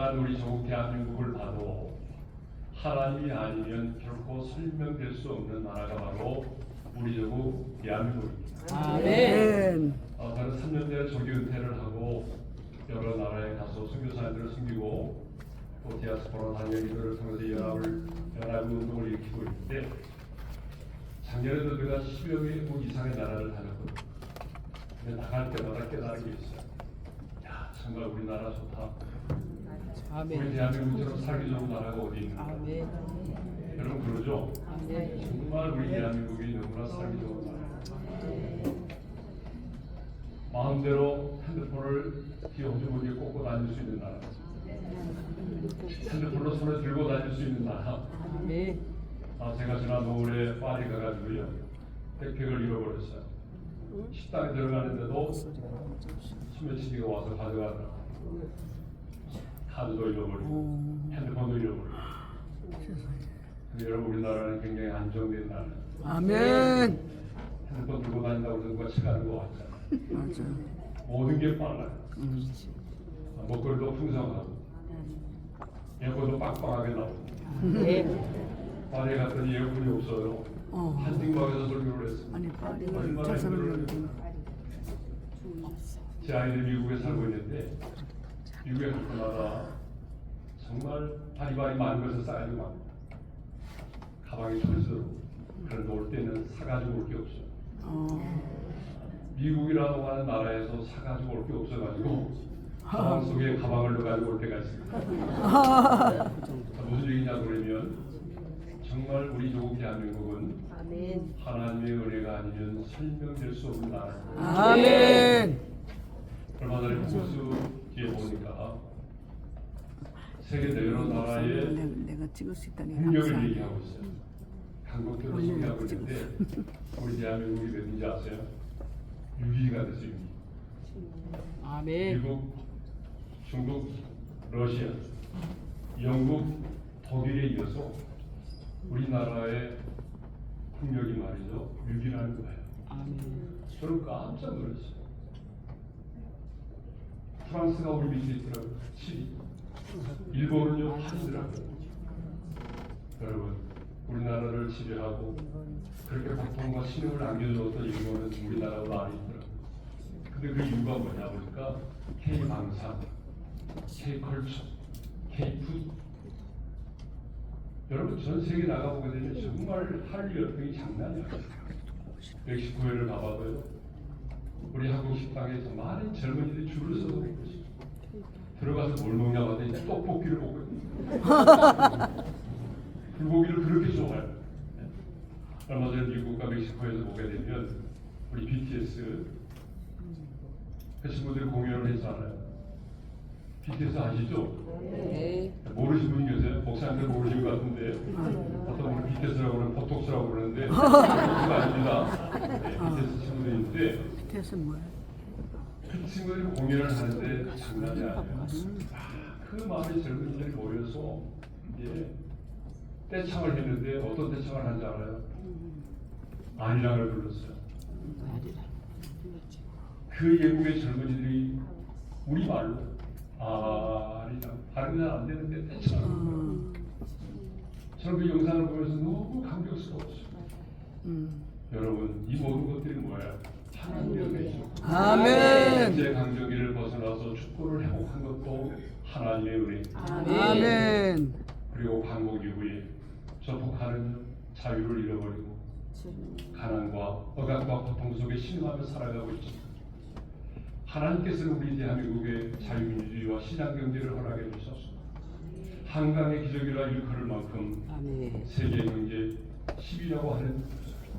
위대한 우리 조국 대한민국을 봐도 하나님이 아니면 결코 설명될 수 없는 나라가 바로 우리 조국 대한민국입니다. 아멘. 저는 3년 전에 조기 은퇴를 하고 여러 나라에 가서 선교사님들을 섬기고 또 디아스포라 단열기도를 통해서 연합 운동을 일으키고 있는데 작년에도 내가 10여 개국 이상의 나라를 다녔거든요. 근데 나갈 때마다 깨달은 게 있어요. 야, 정말 우리나라 좋다. 아멘. 우리 대한민국처럼 살기 좋은 나라가 어디 있는가. 아멘. 여러분 그러죠? 아멘. 정말 우리 대한민국이 너무나 살기 좋은 나라. 마음대로 핸드폰을 뒤어지게 꽂고 다닐 수 있는 나라. 핸드폰로 손에 들고 다닐 수 있는 나라. 아멘. 제가 지난 노을에 파리 가가지고요 백팩을 잃어버렸어요. 식당에 들어가는데도 소매치기가 와서 가져가더라고요. 카드도 잃어버리고 핸드폰도 잃어버리고. 근데 여러분 우리나라는 굉장히 안정된 나라. 아멘. 핸드폰 들고 다닌다고 해서 누가 치가는 거 같잖아요. 맞아. 모든 게 빨라요. 먹거리도 풍성하고 에어컨도 빵빵하게 나오고. 파리에 갔더니 에어컨이 없어요. 한딩방에서 설교를 했어요. 아니 파리가 얼마나 힘들어요. 제 아이들이 미국에 살고 있는데 미국에 갈 때마다 정말 바리바리 많은 것을 싸가지고 갑니다. 가방이 터지도록. 그런데 올 때는 사가지고 올 게 없어요. 미국이라고 하는 나라에서 사가지고 올 게 없어가지고 가방 속에 가방을 넣어가지고 올 때가 있습니다. 무슨 얘기냐 그러면 정말 우리 조국 대한민국은 하나님의 은혜가 아니면 설명될 수 없는 나라입니다. 아멘. 얼마 전에 뉴스 뒤에 보니까 세계 여러 나라의 내가 찍을 수 있다니 국력을 얘기하고 있어요. 한국도 소개하고 있는데 우리 대한민국이 몇인지 아세요? 6위가 됐어요. 6위. 아멘. 미국, 중국, 러시아, 영국, 독일에 이어서 우리나라의 국력이 말이죠 6위라는 거예요. 아멘. 저는 깜짝 놀랐어요. 프랑스가 우리 밑에 있더라고요. 7위. 일본은요 8위더라고요. 여러분 우리나라를 지배하고 그렇게 고통과 신음을 안겨주었던 일본은 우리나라보다 많이 있더라고요. 근데 그 이유가 뭐냐 보니까 K방산, K컬처, K푸드. 여러분 전 세계 나가보게 되면 정말 한류 열풍이 장난이 아니에요. 멕시코에를 가봐도요. 우리 한국 식당에서 많은 젊은이들이 줄을 서서 먹고 있어요. 들어가서 뭘 먹냐 봤더니 떡볶이를 먹고 있어요. 불고기를 그렇게 좋아해요. 얼마 전에 미국과 멕시코에서 보게 되면 우리 BTS 그 친구들이 공연을 했잖아요. BTS 아시죠? 네. 모르시는 분이 계세요? 목사님들 모르시는 것 같은데 어떤 분은 BTS라고 그러는 보톡스라고 그러는데 그거 아닙니다. BTS 친구들이 있는데 뜻은 뭐야? 그 친구들이 공연을 하는데 장난이 아니에요. 그 많은 젊은이들이 모여서 이제 떼창을 했는데 어떤 떼창을 한지 알아요? 아리랑을 불렀어요. 그 예국의 젊은이들이 우리말로 아리랑 발음이 잘 안 되는데 떼창을 불러요. 저는 그 영상을 보면서 너무 감격스러웠어요. 여러분 이 모든 것들이 뭐예요? 하나님의 은혜죠. 아멘. 일제 강점기를 벗어나서 축구를 회복한 것도 하나님의 은혜. 아멘. 그리고 광복 이후에 전폭하는 자유를 잃어버리고 가난과 억압과 고통 속에 신음하며 살아가고 있습니다. 하나님께서는 우리 대한민국의 자유민주주의와 시장경제를 허락해 주셔서 한강의 기적이라 일컬을 만큼 아멘. 세계 경제 10위라고 하는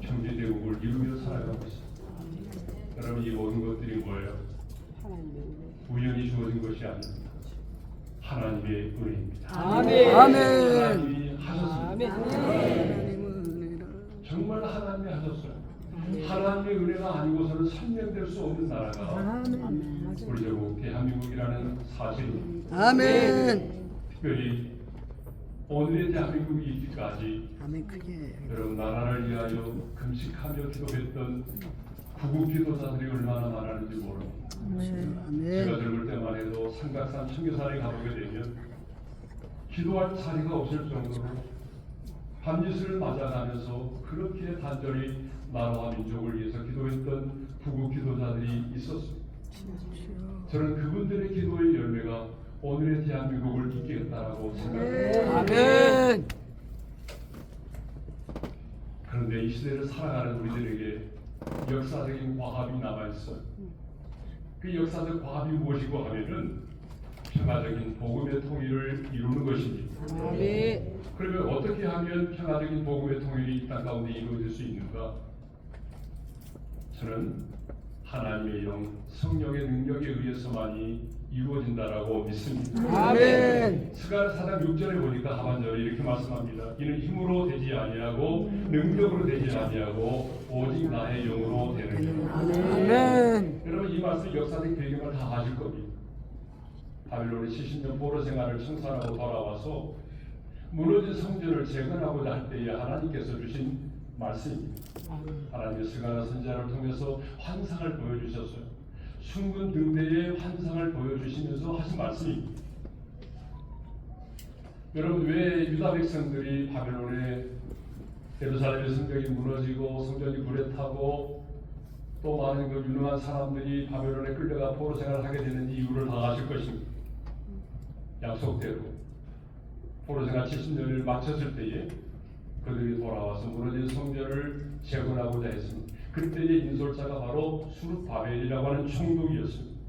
경제 대국을 이루며 살아가고 있습니다. 여러분 이 모든 것들이 뭐예요? 우연히 주어진 것이 아닙니다. 하나님의 은혜입니다. 아멘. 아멘. 하나님이 하셨습니다. 아멘. 정말 하나님이 하셨어요. 하나님의 은혜가 아니고서는 설명될 수 없는 나라가 우리 조국 대한민국이라는 사실입니다. 아멘. 특별히 오늘의 대한민국이 있기까지 아멘. 크게. 여러분 나라를 위하여 금식하며 기도했던 구국 기도자들이 얼마나 많았는지 모릅니다. 아멘. 제가 젊을 때만 해도 삼각산 청교산에 가보게 되면 기도할 자리가 없을 정도로 밤낮을 맞아가면서 그렇게 단절히 나라와 민족을 위해서 기도했던 부국 기도자들이 있었습니다. 저는 그분들의 기도의 열매가 오늘의 대한민국을 이끌었다라고 생각합니다. 아멘. 그런데 이 시대를 살아가는 우리들에게 역사적인 과합이 남아있어요. 그 역사적 과합이 무엇이고 하면은 평화적인 복음의 통일을 이루는 것입니다. 아멘. 그러면 어떻게 하면 평화적인 복음의 통일이 이 땅 가운데 이루어질 수 있는가? 저는 하나님의 영, 성령의 능력에 의해서만이 이루어진다라고 믿습니다. 아멘. 스가랴 4장 6절에 보니까 하반절에 이렇게 말씀합니다. 이는 힘으로 되지 아니하고 능력으로 되지 아니하고 오직 나의 영으로 되느니라. 아멘. 여러분 이 말씀 역사적 배경을 다 아실 겁니다. 바빌론의 70년 포로 생활을 청산하고 돌아와서 무너진 성전을 재건하고자 할 때에 하나님께서 주신 말씀입니다. 하나님의 스가랴 선지자를 통해서 환상을 보여주셨어요. 숭근 등대의 환상을 보여주시면서 하신 말씀입니다. 여러분 왜 유다 백성들이 바벨론의 예루살렘의 성벽이 무너지고 성전이 불에 타고 또 많은 그 유능한 사람들이 바벨론에 끌려가 포로 생활을 하게 되는 이유를 다 아실 것입니다. 약속대로 포로 생활 70년을 마쳤을 때에 그들이 돌아와서 무너진 성전을 재건하고자 했습니다. 그때의 인솔자가 바로 수르바벨이라고 하는 총독이었습니다.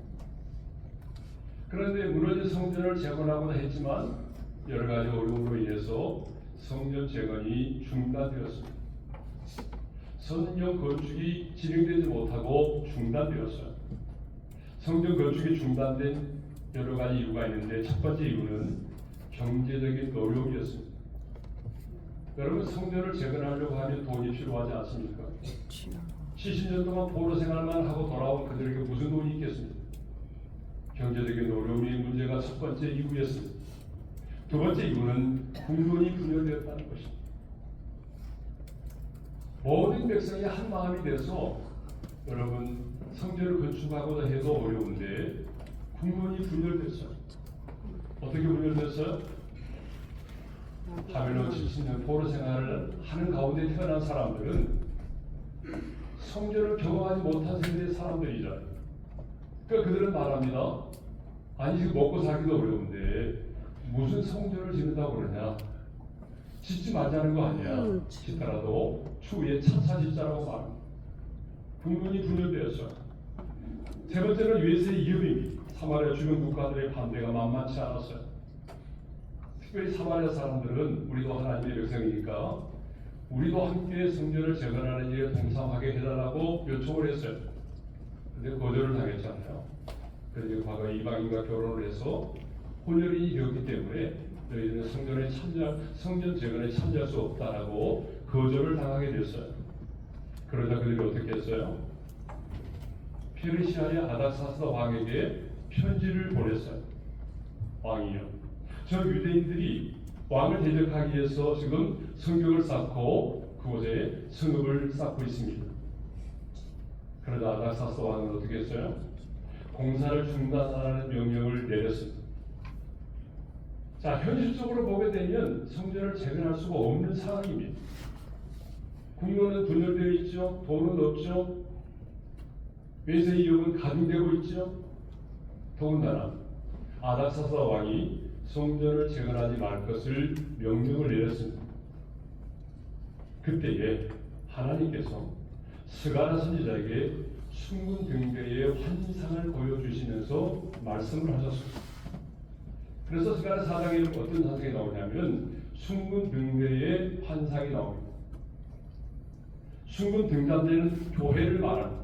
그런데 무너진 성전을 재건하고자 했지만 여러 가지 어려움으로 인해서 성전 재건이 중단되었습니다. 성전 건축이 진행되지 못하고 중단되었어요. 성전 건축이 중단된 여러 가지 이유가 있는데 첫 번째 이유는 경제적인 노력이었습니다. 여러분 성전을 재건하려고 하면 돈이 필요하지 않습니까? 70년 동안 포로 생활만 하고 돌아온 그들에게 무슨 돈이 있겠습니까? 경제적인 어려움이 문제가 첫 번째 이유였습니다. 두 번째 이유는 군론이 분열되었다는 것입니다. 모든 백성이 한 마음이 돼서 여러분 성전을 건축하고자 해도 어려운데 군론이 분열됐어요. 어떻게 분열됐어요? 바벨론 70년 포로 생활을 하는 가운데 태어난 사람들은 성전을 경험하지 못한 세대의 사람들이잖아요. 그러니까 그들은 말합니다. 아니 지금 먹고 살기도 어려운데 무슨 성전을 짓는다고 그러냐? 짓지 말자는 거 아니야. 짓더라도 추후에 차차 짓자라고 말합니다. 군군이 분열되었어요. 세 번째는 외세의 위협입니다. 사마리아 주변 국가들의 반대가 만만치 않았어요. 특별히 사마리아 사람들은 우리도 하나님의 백성이니까 우리도 함께 성전을 재건하는 일에 동참하게 해달라고 요청을 했어요. 근데 거절을 당했잖아요. 그래서 과거에 이방인과 결혼을 해서 혼혈인이 되었기 때문에 너희들은 성전 재건에 참여할 수 없다라고 거절을 당하게 됐어요. 그러자 그들이 어떻게 했어요? 페르시아의 아닥사스 왕에게 편지를 보냈어요. 왕이요. 저 유대인들이 왕을 대적하기 위해서 지금 성벽을 쌓고 그곳에 성읍을 쌓고 있습니다. 그러자 아닥사스 왕은 어떻게 했어요? 공사를 중단하라는 명령을 내렸습니다. 자, 현실적으로 보게 되면 성전을 재건할 수가 없는 상황입니다. 국론은 분열되어 있죠. 돈은 없죠. 외세의 위협은 가중되고 있죠. 더군다나 아닥사스 왕이 성전을 재건하지 말 것을 명령을 내렸습니다. 그때에 하나님께서 스가랴 선지자에게 숭근 등대의 환상을 보여주시면서 말씀을 하셨습니다. 그래서 스가랴 4장에는 어떤 환상이 나오냐면 숭근 등대의 환상이 나옵니다. 숭근 등잔대는 교회를 말합니다.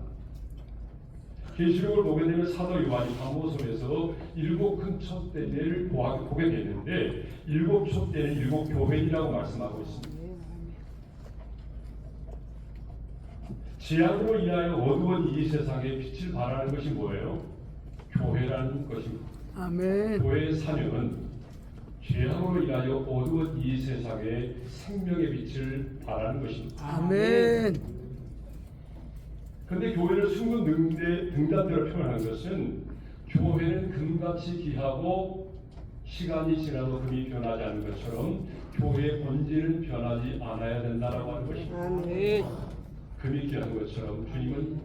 계시록을 보게 되면 사도 요한이 밤모섬에서 7 큰 촛대를 보게 되는데 7 촛대는 7 교회이라고 말씀하고 있습니다. 재앙으로 인하여 어두운 이 세상에 빛을 발하는 것이 뭐예요? 교회라는 것입니다. 아멘. 교회의 사명은 죄악으로 인하여 어두운 이 세상에 생명의 빛을 발하는 것입니다. 아멘. 그런데 교회를 숭근 등잔대로 표현한 것은 교회는 금같이 귀하고 시간이 지나도 금이 변하지 않는 것처럼 교회의 본질은 변하지 않아야 된다라고 하는 것입니다. 아멘. 금이 귀한 것처럼 주님은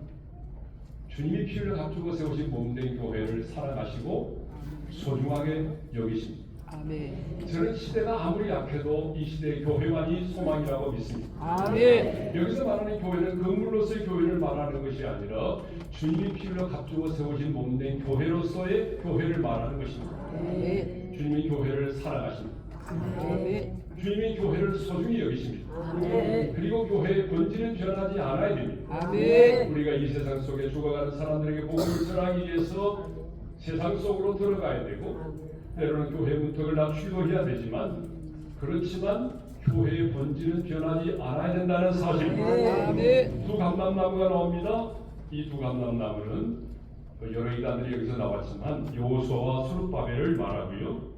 주님이 피를 갖추고 세우신 몸된 교회를 사랑하시고 소중하게 여기십니다. 아멘. 저는 시대가 아무리 약해도 이 시대의 교회만이 소망이라고 믿습니다. 아멘. 여기서 말하는 교회는 건물로서의 교회를 말하는 것이 아니라 주님이 피로 갖추고 세우신 몸된 교회로서의 교회를 말하는 것입니다. 아멘. 주님이 교회를 사랑하십니다. 아멘. 주님이 교회를 소중히 여기십니다. 그리고 교회의 본질은 변하지 않아야 됩니다. 아멘. 우리가 이 세상 속에 죽어가는 사람들에게 복음을 전하기 위해서 세상 속으로 들어가야 되고 때로는 교회 문턱을 낮추기도 해야 되지만 그렇지만 교회의 본질은 변하지 않아야 된다는 사실입니다. 아멘. 두 감람나무가 나옵니다. 이 두 감람나무는 여러 이단들이 여기서 나왔지만 여호수아와 스룹바벨을 말하고요.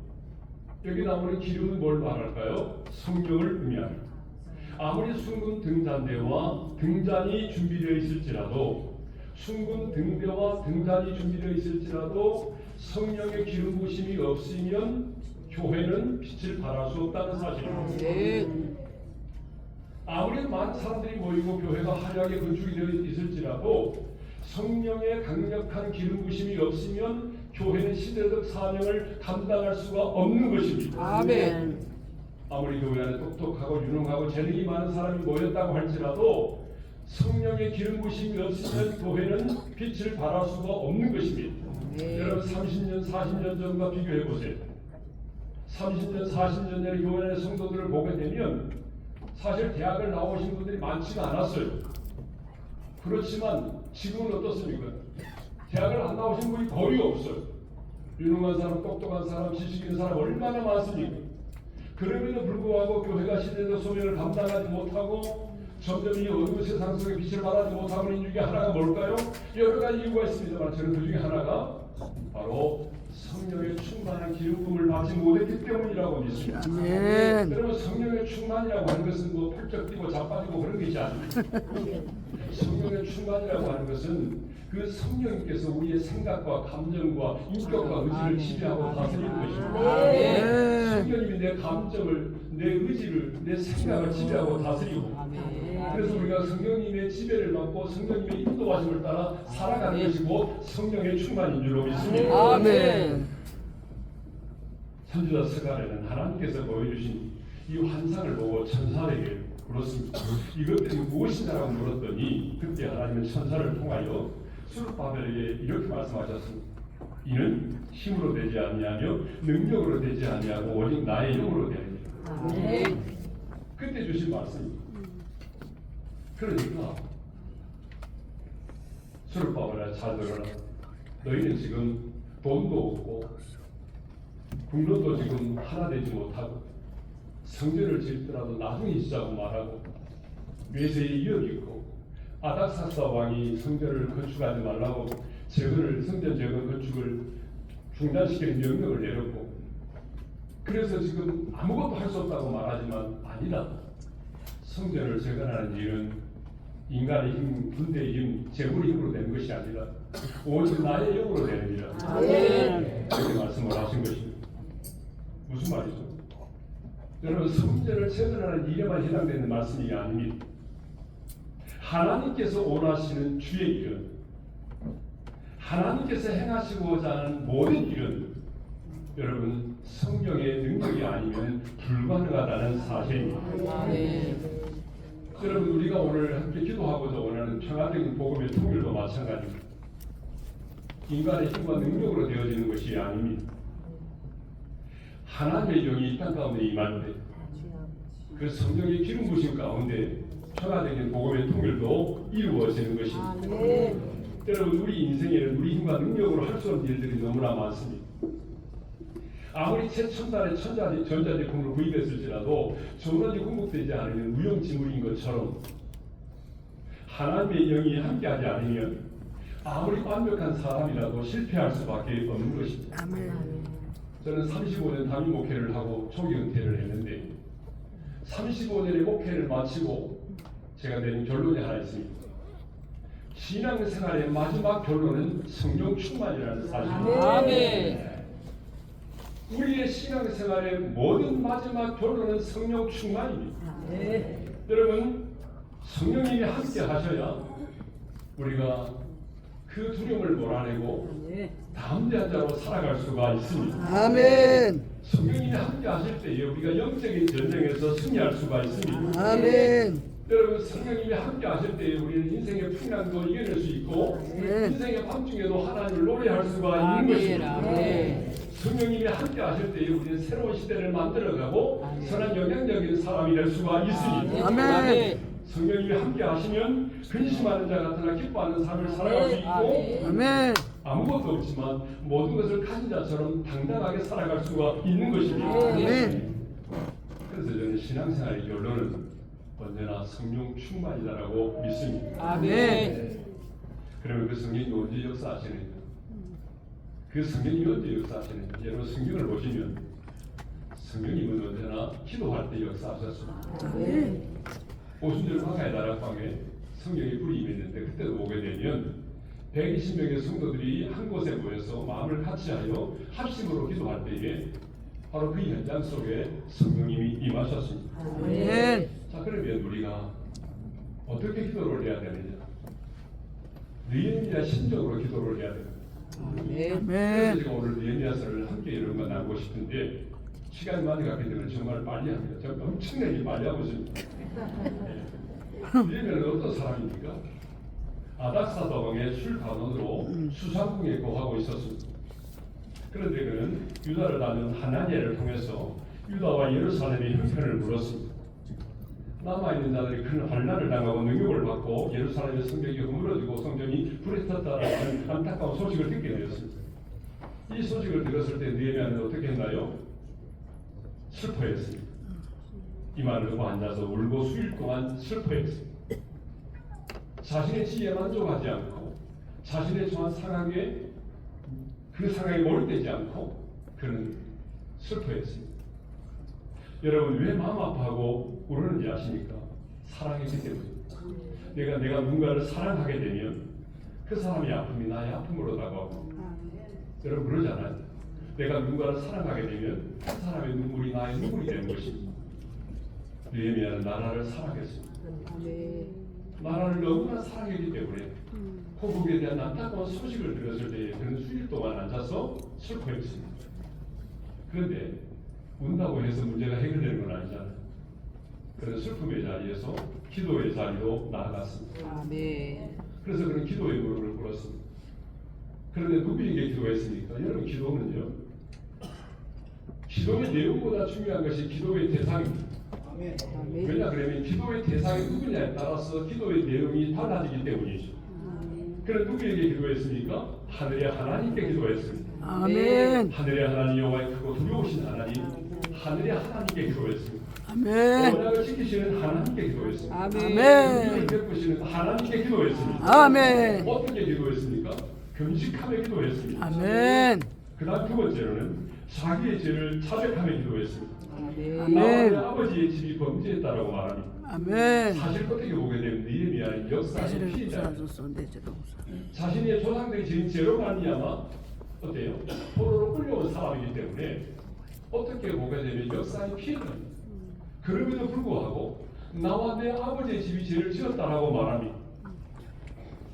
여기 나오는 기름은 뭘 말할까요? 성경을 의미합니다. 아무리 숭근 등잔대와 등잔이 준비되어 있을지라도 숭근 등대와 등잔이 준비되어 있을지라도 성령의 기름 부심이 없으면 교회는 빛을 발할 수 없다는 사실입니다. 아멘. 아무리 많은 사람들이 모이고 교회가 화려하게 건축이 되어 있을지라도 성령의 강력한 기름 부심이 없으면 교회는 시대적 사명을 감당할 수가 없는 것입니다. 아멘. 아무리 교회 안에 똑똑하고 유능하고 재능이 많은 사람이 모였다고 할지라도 성령의 기름 부심이 없으면 교회는 빛을 발할 수가 없는 것입니다. 여러분 30년, 40년 전과 비교해 보세요. 30년, 40년 전에 교회 안의 성도들을 보게 되면 사실 대학을 나오신 분들이 많지가 않았어요. 그렇지만 지금은 어떻습니까? 대학을 안 나오신 분이 거의 없어요. 유능한 사람, 똑똑한 사람, 지식 있는 사람 얼마나 많습니까? 그럼에도 불구하고 교회가 시대적 소명을 감당하지 못하고 점점 이 어두운 세상 속에 빛을 발하지 못하고 있는 중에 하나가 뭘까요? 여러 가지 이유가 있습니다만 저는 그 중에 하나가 바로 성령의 충만한 기름 부음을 받지 못했기 때문이라고 믿습니다. 아멘. 여러분 성령의 충만이라고 하는 것은 뭐 펄쩍 뛰고 자빠지고 그런 것이 아닙니다. 성령의 충만이라고 하는 것은 그 성령님께서 우리의 생각과 감정과 인격과 의지를 지배하고 다스리는 것입니다. 아멘. 성령님이 내 감정을, 내 의지를, 내 생각을 지배하고 다스리고 그래서 우리가 성령님의 지배를 받고 성령님의 인도하심을 따라 살아가는 것이고 성령의 충만인 줄로 믿습니다. 아멘. 선지자 스가랴는 하나님께서 보여주신 이 환상을 보고 천사에게 물었습니다. 이것들이 무엇이냐라고 물었더니 그때 하나님은 천사를 통하여 스룹바벨에게 이렇게 말씀하셨습니다. 이는 힘으로 되지 아니하며 능력으로 되지 아니하고 오직 나의 영으로 되느니라. 아멘. 그때 주신 말씀입니다. 그러니까 스룹바벨아 잘 들어라. 너희는 지금 돈도 없고 국론도 지금 하나 되지 못하고 성전을 짓더라도 나중에 짓자고 말하고 외세에 위협이 있고 아닥사스다 왕이 성전을 건축하지 말라고 성전 재건 건축을 중단시키는 명령을 내렸고 그래서 지금 아무것도 할 수 없다고 말하지만 아니다. 성전을 재건하는 일은 인간의 힘, 군대의 힘, 재물의 힘으로 되는 것이 아니라 오직 나의 영으로 되느니라. 이렇게 말씀을 하신 것입니다. 무슨 말이죠? 여러분 성전을 재건하는 일에만 해당되는 말씀이 아닙니다. 하나님께서 원하시는 주의 일은 하나님께서 행하시고자 하는 모든 일은 여러분 성령의 능력이 아니면 불가능하다는 사실입니다. 여러분 우리가 오늘 함께 기도하고자 원하는 평화적인 복음의 통일도 마찬가지입니다. 인간의 힘과 능력으로 되어지는 것이 아닙니다. 하나님의 영이 이 땅 가운데 임할 때 그 성령의 기름 부심 가운데 평화적인 복음의 통일도 이루어지는 것입니다. 여러분 우리 인생에는 우리 힘과 능력으로 할 수 없는 일들이 너무나 많습니다. 아무리 최첨단의 전자제품을 구입했을지라도 전원이 공급되지 않으면 무용지물인 것처럼 하나님의 영이 함께하지 않으면 아무리 완벽한 사람이라도 실패할 수밖에 없는 것입니다. 저는 35년 담임 목회를 하고 초기 은퇴를 했는데 35년의 목회를 마치고 제가 내린 결론이 하나 있습니다. 신앙생활의 마지막 결론은 성령 충만이라는 사실입니다. 우리의 신앙생활의 모든 마지막 결론은 성령 충만입니다. 네. 여러분, 성령님이 함께 하셔야 우리가 그 두려움을 몰아내고 네. 담대한 자로 살아갈 수가 있습니다. 아멘. 성령님이 함께 하실 때에 우리가 영적인 전쟁에서 승리할 수가 있습니다. 아멘. 여러분, 성령님이 함께 하실 때에 우리는 인생의 풍랑도 이겨낼 수 있고 네. 인생의 밤중에도 하나님을 노래할 수가 있는 것입니다. 성령님이 함께 하실 때에 우리는 새로운 시대를 만들어가고 선한 영향력인 사람이 될 수가 있습니다. 아멘. 성령님이 함께 하시면 근심하는 자 같으나 기뻐하는 삶을 살아갈 수 있고 아멘. 아무것도 없지만 모든 것을 가진 자처럼 당당하게 살아갈 수가 있는 것입니다. 아멘. 그래서 저는 신앙생활의 결론은 언제나 성령 충만이다라고 믿습니다. 아멘. 그러면 그 성령이 언제 역사하시느냐? 그 성령이 언제 역사하시느냐? 여러분 성경을 보시면 성령님은 언제나 기도할 때 역사하셨습니다. 아멘. 오순절 광야의 다락방에 성령의 불이 임했는데 그때도 보게 되면 120명의 성도들이 한 곳에 모여서 마음을 같이하여 합심으로 기도할 때에 바로 그 현장 속에 성령님이 임하셨습니다. 아멘. 자, 그러면 우리가 어떻게 기도를 해야 되느냐? 느헤미야 심정으로 기도를 해야 됩니다. 그래서 아멘. 제가 오늘 느헤미야서를 함께 여러분과 나누고 싶은데 시간이 많이 갖게 되면 정말 빨리 합니다. 제가 엄청나게 빨리 하고 있습니다. 느헤미야는 어떤 사람입니까? 아닥사다 왕의 술관원으로 수상궁에 거하고 있었습니다. 그런데 그는 유다를 다는 하나니아를 통해서 유다와 예루살렘의 형편을 물었습니다. 남아있는 자들이 큰 환난을 당하고 능욕을 받고 예루살렘의 성벽이 허물어지고 성전이 불에 탔다라는 안타까운 소식을 듣게 되었습니다. 이 소식을 들었을 때 느헤미야는 어떻게 했나요? 슬퍼했습니다. 이마를 덮고 앉아서 울고 수일 동안 슬퍼했습니다. 자신의 지혜에 만족하지 않고 자신의 처한 상황에 그 상황에 몰입되지 않고 그는 슬퍼했습니다. 여러분 왜 마음 아파하고 울었는지 아십니까? 사랑했기 때문입니다. 내가 누군가를 사랑하게 되면 그 사람의 아픔이 나의 아픔으로 다가오고 여러분 그러잖아요. 내가 누군가를 사랑하게 되면 그 사람의 눈물이 나의 눈물이 되는 것입니다. 느헤미야는 나라를 사랑했습니다. 나라를 너무나 사랑했기 때문에 포국에 대한 안타까운 소식을 들었을 때에 그는 수일 동안 앉아서 슬퍼했습니다. 그런데 운다고 해서 문제가 해결되는 건 아니잖아요. 그런 슬픔의 자리에서 기도의 자리로 나아갔습니다. 그래서 그는 기도의 무릎을 꿇었습니다. 그런데 누구에게 기도했습니까? 여러분 기도는요. 기도의 내용보다 중요한 것이 기도의 대상입니다. 왜냐 그러면 기도의 대상이 누구냐에 따라서 기도의 내용이 달라지기 때문이죠. 그럼 누구에게 기도했습니까? 하늘의 하나님께 기도했습니다. 아멘. 하늘의 하나님 여호와의 크고 두려우신 하나님, 하늘의 하나님께 기도했습니다. 아멘. 언약을 지키시는 하나님께 기도했습니다. 아멘. 우리를 베푸시는 하나님께 기도했습니다. 아멘. 어떻게 기도했습니까? 금식하며 기도했습니다. 아멘. 그다음 두 번째로는 자기의 죄를 자백하며 기도했습니다. 나와 아멘. 내 아버지의 집이 범죄했다라고 말합니다. 아멘. 사실 어떻게 보게 되면 느헤미야는 역사의 피해자. 자신의 조상들이 지은 죄로 말미암아 어때요? 포로로 끌려온 사람이기 때문에 어떻게 보게 되면 역사의 피해자입니다. 그럼에도 불구하고 나와 내 아버지의 집이 죄를 지었다라고 말합니다.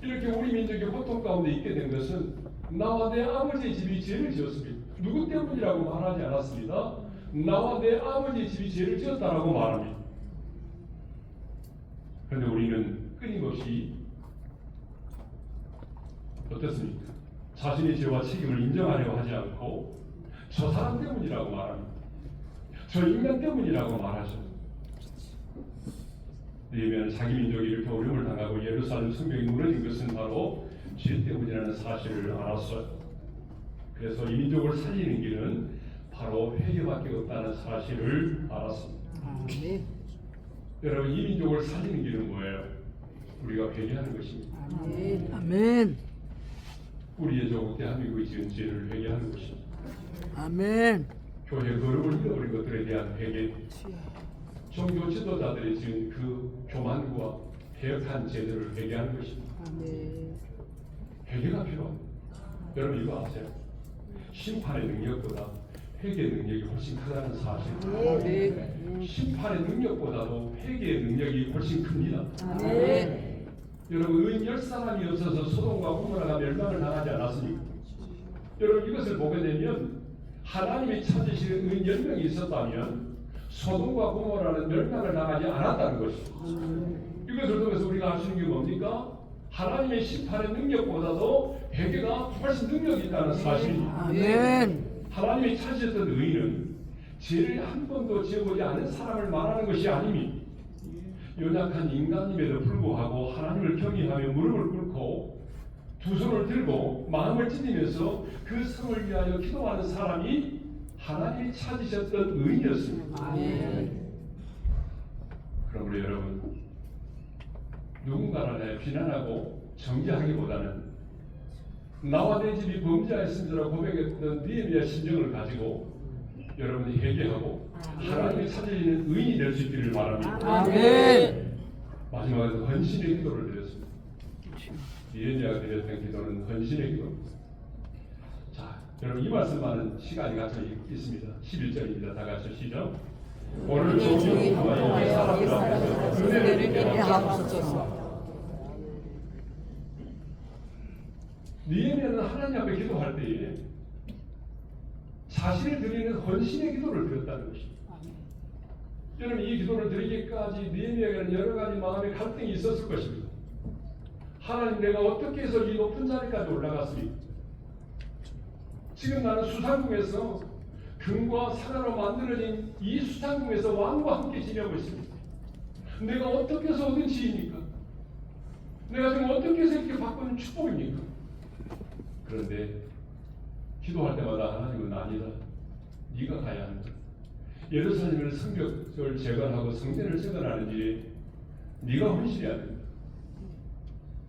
이렇게 우리 민족이 고통 가운데 있게 된 것은 나와 내 아버지의 집이 죄를 지었습니다. 누구 때문이라고 말하지 않았습니다. 나와 내 아버지의 집이 죄를 지었다라고 말합니다. 그런데 우리는 끊임없이 어떻습니까? 자신의 죄와 책임을 인정하려고 하지 않고 저 사람 때문이라고 말합니다. 저 인간 때문이라고 말하죠. 느헤미야는 자기 민족이 이렇게 어려움을 당하고 예루살렘 성벽이 무너진 것은 바로 죄 때문이라는 사실을 알았어요. 그래서 이 민족을 살리는 길은 바로 회개밖에 없다는 사실을 알았습니다. 여러분 이 민족을 살리는 길은 뭐예요? 우리가 회개하는 것입니다. 아멘. 우리의 조국 대한민국이 지은 죄를 회개하는 것입니다. 아멘. 교회 거룩을 잃어버린 것들에 대한 회개, 종교 지도자들이 지은 그 교만과 배역한 죄들을 회개하는 것입니다. 회개가 필요합니다. 여러분 이거 아세요? 심판의 능력보다 회개의 능력이 훨씬 크다는 사실. 아멘. 심판의 능력보다도 회개의 능력이 훨씬 큽니다. 아멘. 여러분, 의 10사람이 없어서 소돔과 고모라가 멸망을 당하지 않았습니까? 여러분, 이것을 보게 되면 하나님이 찾으시는 의 10명이 있었다면 소돔과 고모라는 멸망을 당하지 않았다는 것이죠. 이것을 통해서 우리가 알 수 있는 게 뭡니까? 하나님의 심판의 능력보다도 회개가 훨씬 능력이 있다는 사실입니다. 아멘. 하나님이 찾으셨던 의인은 죄를 한 번도 지어보지 않은 사람을 말하는 것이 아닙니다. 연약한 인간임에도 불구하고 하나님을 경외하며 무릎을 꿇고 두 손을 들고 마음을 찢으면서 그 성을 위하여 기도하는 사람이 하나님이 찾으셨던 의인이었습니다. 아멘. 그러므로 여러분, 누군가를 비난하고 정죄하기보다는 나와 내 집이 범죄하였습니다라고 고백했던 니에미야 심정을 가지고 여러분이 회개하고 하나님이 찾으시는 의인이 될 수 있기를 바랍니다. 아멘. 마지막으로 헌신의 기도를 드렸습니다. 니에미야가 드렸던 기도는 헌신의 기도입니다. 자, 여러분 이 말씀만은 시간이 갇혀 있습니다. 11절입니다. 다 같이 시작. 오늘 종이 통하여 이 사람들 앞에서 은혜를 입게 하옵소서. 니에미야는 하나님 앞에 기도할 때에 자신을 드리는 헌신의 기도를 드렸다는 것입니다. 여러분, 이 기도를 드리기까지 니에미야에게는 여러 가지 마음의 갈등이 있었을 것입니다. 하나님, 내가 어떻게 해서 이 높은 자리까지 올라갔습니까? 지금 나는 수상궁에서 금과 사과로 만들어진 이 수상궁에서 왕과 함께 지내고 있습니다. 내가 어떻게 해서 얻은 지위입니까? 내가 지금 어떻게 해서 이렇게 바꾸는 축복입니까? 그런데 기도할 때마다 하나님은 아니다. 네가 가야 한다. 예루살렘을 성벽을 재건하고 성전을 재건하는 일에 네가 헌신해야 된다.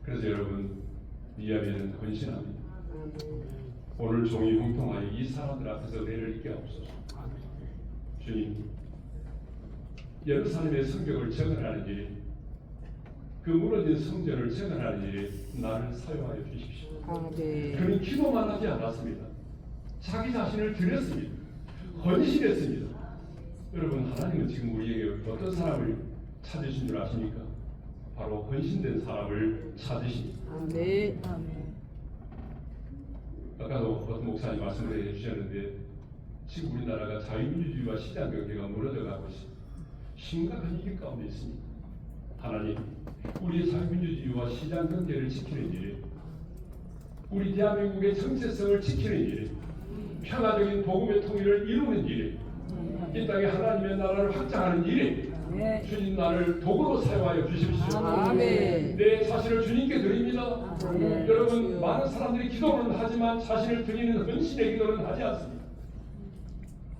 그래서 여러분, 니에미야는 헌신합니다. 오늘 종이 형통하여 이 사람들 앞에서 은혜를 입게 하옵소서. 주님, 예루살렘의 성벽을 재건하는 일에, 그 무너진 성전을 재건하는 일에 나를 사용하여 주십시오. 그는 기도만 하지 않았습니다. 자기 자신을 드렸습니다. 헌신했습니다. 여러분, 하나님은 지금 우리에게 어떤 사람을 찾으신 줄 아십니까? 바로 헌신된 사람을 찾으십니다. 아멘. 아까도 어떤 목사님 말씀을 해주셨는데 지금 우리나라가 자유민주주의와 시장 경제가 무너져 가고 있습니다. 심각한 위기 가운데 있습니다. 하나님, 우리의 자유민주주의와 시장 경제를 지키는 일에, 우리 대한민국의 정체성을 지키는 일에, 평화적인 복음의 통일을 이루는 일에, 이 땅에 하나님의 나라를 확장하는 일에 주님 나를 도구로 사용하여 주십시오. 아멘. 내 자신을 주님께 드립니다. 아멘. 여러분, 많은 사람들이 기도는 하지만 자신을 드리는 헌신의 기도는 하지 않습니다.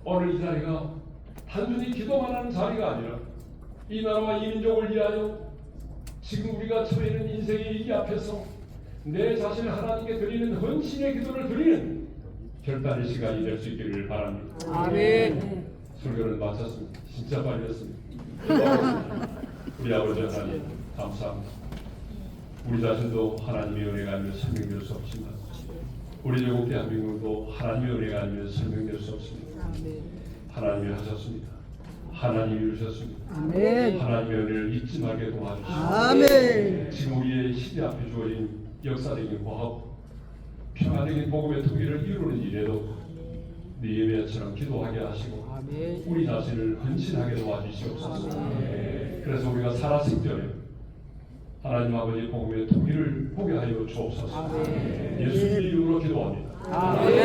오늘 이 자리가 단순히 기도만 하는 자리가 아니라 이 나라와 이 민족을 위하여 지금 우리가 처해 있는 인생의 위기 앞에서 내 자신을 하나님께 드리는 헌신의 기도를 드리는 결단의 시간이 될 수 있기를 바랍니다. 아멘. 설교를 마쳤습니다. 진짜 빨리였습니다. 우리 아버지 하나님, 감사합니다. 우리 자신도 하나님의 은혜가 아니면 설명될 수 없지만 우리 조국 대한민국도 하나님의 은혜가 아니면 설명될 수 없습니다. 하나님이 하셨습니다. 하나님이 이루셨습니다. 아멘. 하나님의 은혜를 잊지 말게 도와주시고 아멘. 지금 우리의 시대 앞에 주어진 역사적인 과학, 평화적인 복음의 통일을 이루는 일에도 니에미야처럼 기도하게 하시고 아멘. 우리 자신을 헌신하게 도와주시옵소서. 그래서 우리가 살아생전에 하나님 아버지 복음의 통일을 보게 하여 주옵소서. 예수님 이름으로 기도합니다. 아멘.